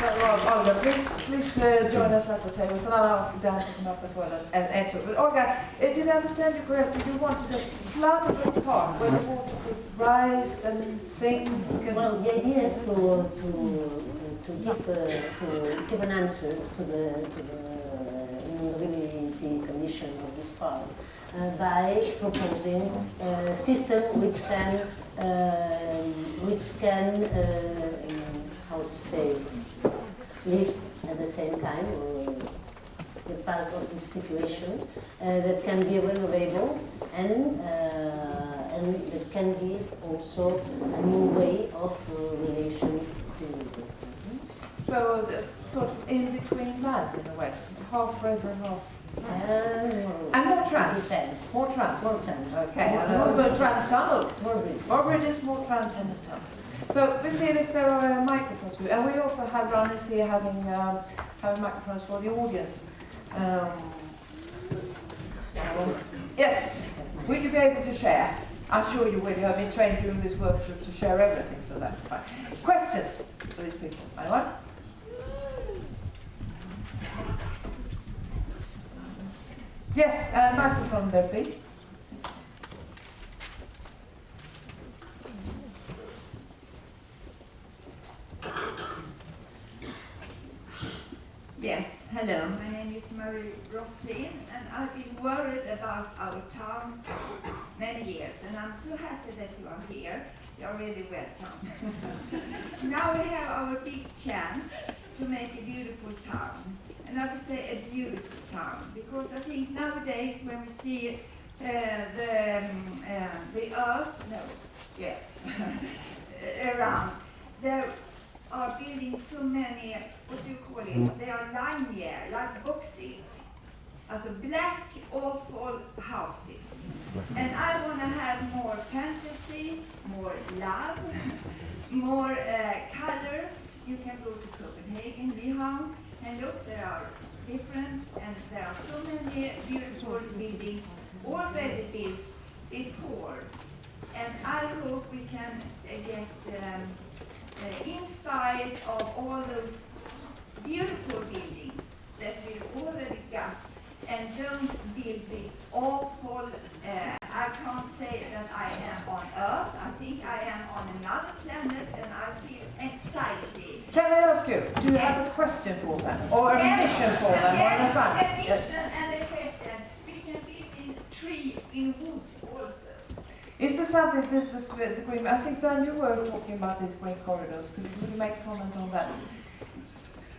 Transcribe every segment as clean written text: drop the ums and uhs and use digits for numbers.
Olga, please join us at the table. And I'll ask Dan to come up as well and Edzo. But Olga, did I understand you correctly? You wanted a flood of the park where the water could rise and sink? Well, the idea is to give an answer to the inundability condition of this park by proposing a system which can how to say, live at the same time, or the part of the situation that can be renovable and that can be also a new way of relation to music. So, sort of in between that, in a way, half river and half. And more trams. More trams. More trams. Okay, and also trams tunnel. More bridges, more trams and tunnels. So we see if there are microphones, and we also have runners here having microphones for the audience. Yes, will you be able to share? I'm sure you will. You have been trained during this workshop to share everything, so that's fine. Questions for these people? Anyone? Yes, microphone there, please. Yes, hello, my name is Marie Rocklin, and I've been worried about our town for many years, and I'm so happy that you are here. You are really welcome. Now we have our big chance to make a beautiful town, and I would say a beautiful town, because I think nowadays when we see the earth, around, there are building so many, what do you call it? They are linear, like boxes, as a black, awful houses. And I want to have more fantasy, more love, more colors. You can go to Copenhagen, Vihan, and look, there are different, and there are so many beautiful buildings already built before. And I hope we can get inspired of all those beautiful buildings that we already got, and don't build this awful, I can't say that I am on Earth, I think I am on another planet, and I feel anxiety. Can I ask you, do you have a question for them, or a mission for them, or an assignment? Yes, and a question. We can build in tree, in wood also. Is there something, the green, I think Dann you were talking about these green corridors, could you make a comment on that?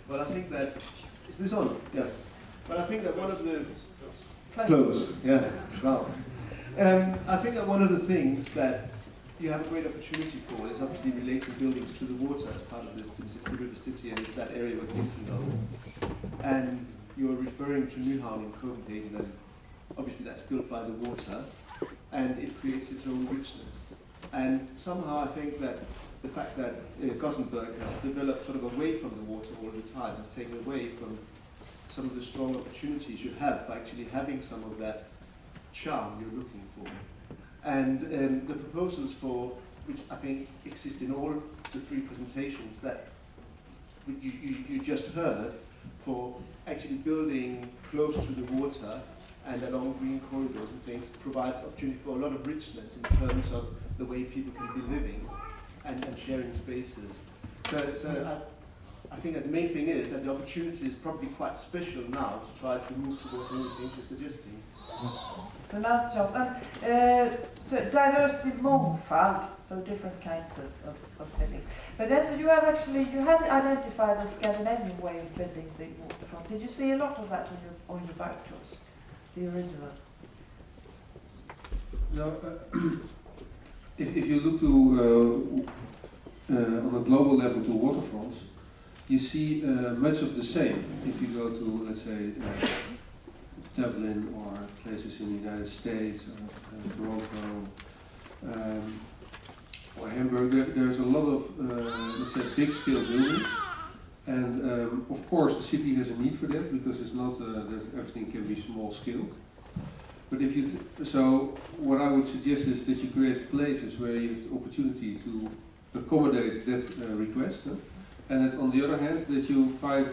Well, I think that, is this on? Yeah. But I think that one of the, close, yeah, wow. I think that one of the things that you have a great opportunity for is obviously relating buildings to the water as part of this, since it's the river city and it's that area we're thinking of. And you're referring to Nyhavn in Copenhagen, and obviously that's built by the water, and it creates its own richness. And somehow I think that the fact that Gothenburg has developed sort of away from the water all the time has taken away from some of the strong opportunities you have for actually having some of that charm you're looking for. And the proposals for, which I think exist in all the three presentations that you just heard, for actually building close to the water and along green corridors and things, provide opportunity for a lot of richness in terms of the way people can be living and sharing spaces. So I think that the main thing is that the opportunity is probably quite special now to try to move towards some of the things you're suggesting. The last job. So diversity, mångfald, so different kinds of living. But then, so you had identified the Scandinavian way of building the waterfront. Did you see a lot of that on your boat tours, the original? No, if you look to on a global level to waterfronts, you see much of the same. If you go to, let's say, Dublin or places in the United States, Toronto, or Hamburg, there's a lot of, let's say, big scale buildings. And of course, the city has a need for that because it's not that everything can be small scaled. But if you, so what I would suggest is that you create places where you have the opportunity to accommodate that request. and that on the other hand that you find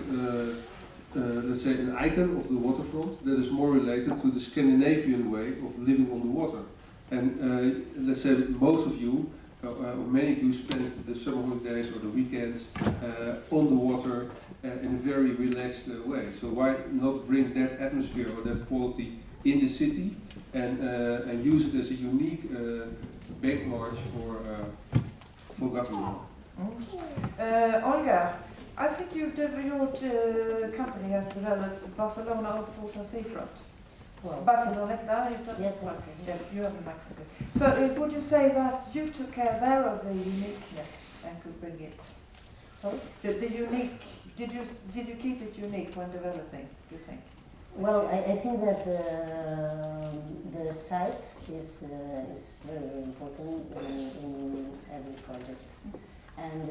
let's say an icon of the waterfront that is more related to the Scandinavian way of living on the water. And let's say most of you, or many of you, spend the summer holidays or the weekends on the water in a very relaxed way. So why not bring that atmosphere or that quality in the city and use it as a unique bait march for Gothenburg? Olga, I think your company has developed Barcelona Old Water Seafront. Well, Barcelona, is that? yes, right? okay. Yes, you have a microphone. So would you say that you took care there of the uniqueness and could bring it? Sorry? The unique, did you keep it unique when developing, do you think? Well, I think that the site is very important in every project. And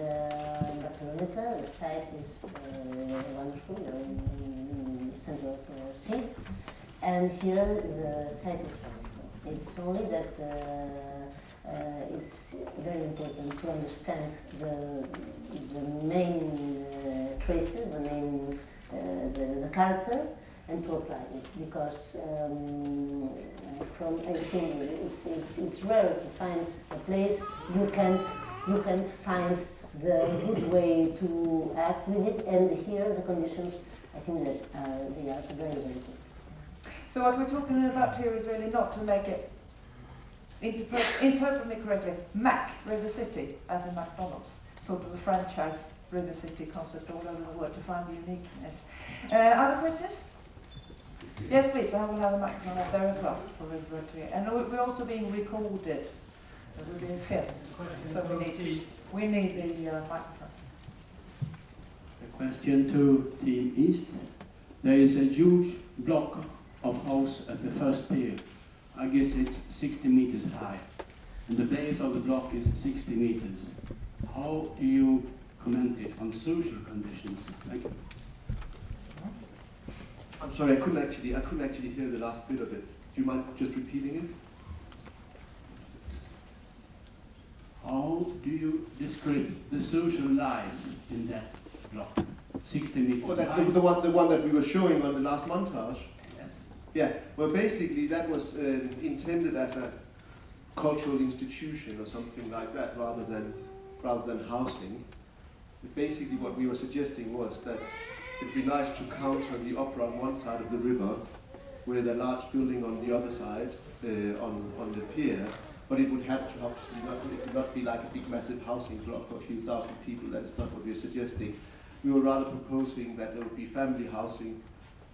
Barcelona, the site is wonderful, in the center of the sea. And here the site is wonderful. It's only that it's very important to understand the main traces, the character, and to apply it. Because I think it's rare to find a place you can't find the good way to act with it. And here the conditions, I think that they are very, very good. So what we're talking about here is really not to make it, interpret me correctly, Mac, River City, as in McDonald's, sort of a franchise River City concept all over the world to find the uniqueness. Other questions? Yes, please, I will have a microphone up there as well for River City. And we're also being recorded, we're being filmed, so we need the microphone. A question to Team East. There is a huge block of house at the first pier. I guess it's 60 meters high, and the base of the block is 60 meters. How do you comment it on social conditions? Thank you. I'm sorry, I couldn't actually hear the last bit of it. Do you mind just repeating it? How do you describe the social life in that block? 60 meters high. The one that we were showing on the last montage? Yes. Yeah, well basically that was intended as a cultural institution or something like that rather than housing. But basically what we were suggesting was that it'd be nice to counter the opera on one side of the river with a large building on the other side on the pier, but it would have to obviously not be like a big massive housing block for a few thousand people. That is not what we are suggesting. We were rather proposing that there would be family housing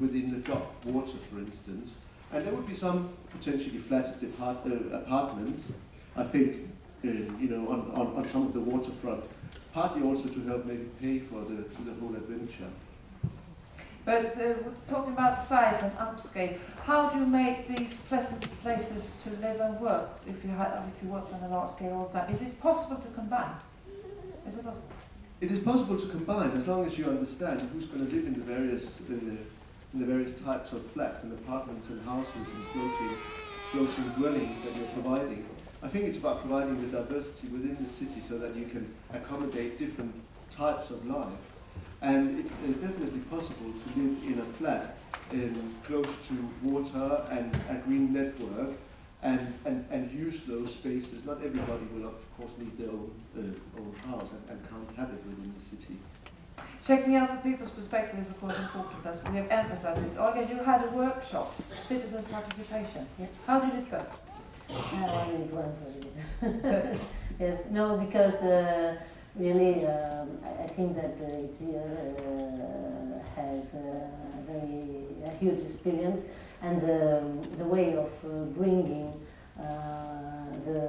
within the dock water, for instance, and there would be some potentially flat apartments, I think, on some of the waterfront, partly also to help maybe pay for the whole adventure. But talking about size and upscale, how do you make these pleasant places to live and work if you work on a large scale all the time? Is it possible to combine? Is it possible? It is possible to combine as long as you understand who's going to live in the various types of flats and apartments and houses and floating dwellings that you're providing. I think it's about providing the diversity within the city so that you can accommodate different types of life. And it's definitely possible to live in a flat close to water and a green network and use those spaces. Not everybody will, of course, need their own house and can't have it within the city. Checking out the people's perspective is of course important, as we have emphasized this. Olga, you had a workshop, citizen participation. Yeah. How did it go? It went very good. Yes, no, because really, I think that Edzo has a huge experience, and the way of bringing the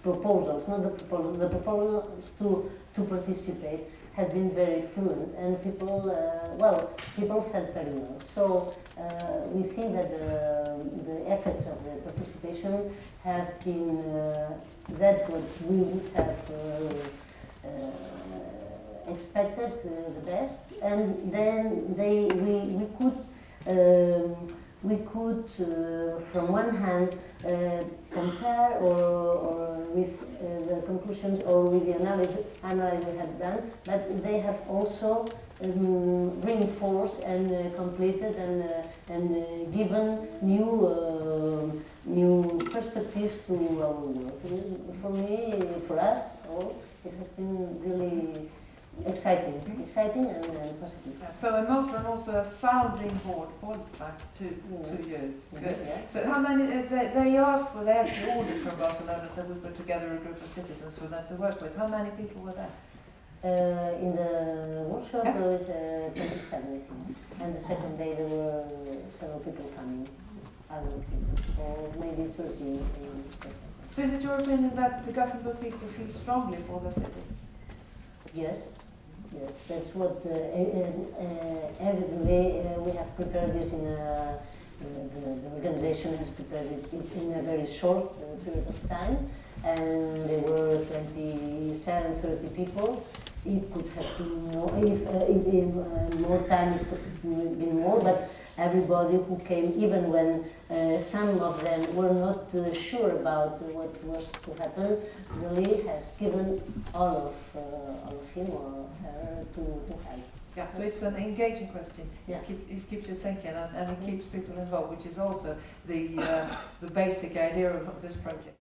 proposals, not the proposals, the proposals to participate has been very fluent, and people felt very well. So we think that the efforts of the participation have been that what we would have expected the best, and then we could from one hand compare or with the conclusions or with the analysis we have done, but they have also reinforced and completed and given new perspectives to our work. For me, for us all, it has been really exciting and positive. Yeah, so a motor and also a sounding board to you. Good. Yeah. So how many, they asked for, they actually ordered from Barcelona that we put together a group of citizens for them to work with. How many people were there? In the workshop Yeah. there was 27, I think. And the second day there were several people coming, other people, or maybe 30. So is it your opinion that the Gothenburg people feel strongly for the city? Yes, that's what evidently we have prepared this in the organization has prepared it in a very short period of time, and there were 27, 30 people. It could have been more, if more time it could have been more, but everybody who came, even when some of them were not sure about what was to happen, really has given all of him or her to help. Yeah, so it's an engaging question. Yeah. It keeps you thinking and it keeps people involved, which is also the basic idea of this project.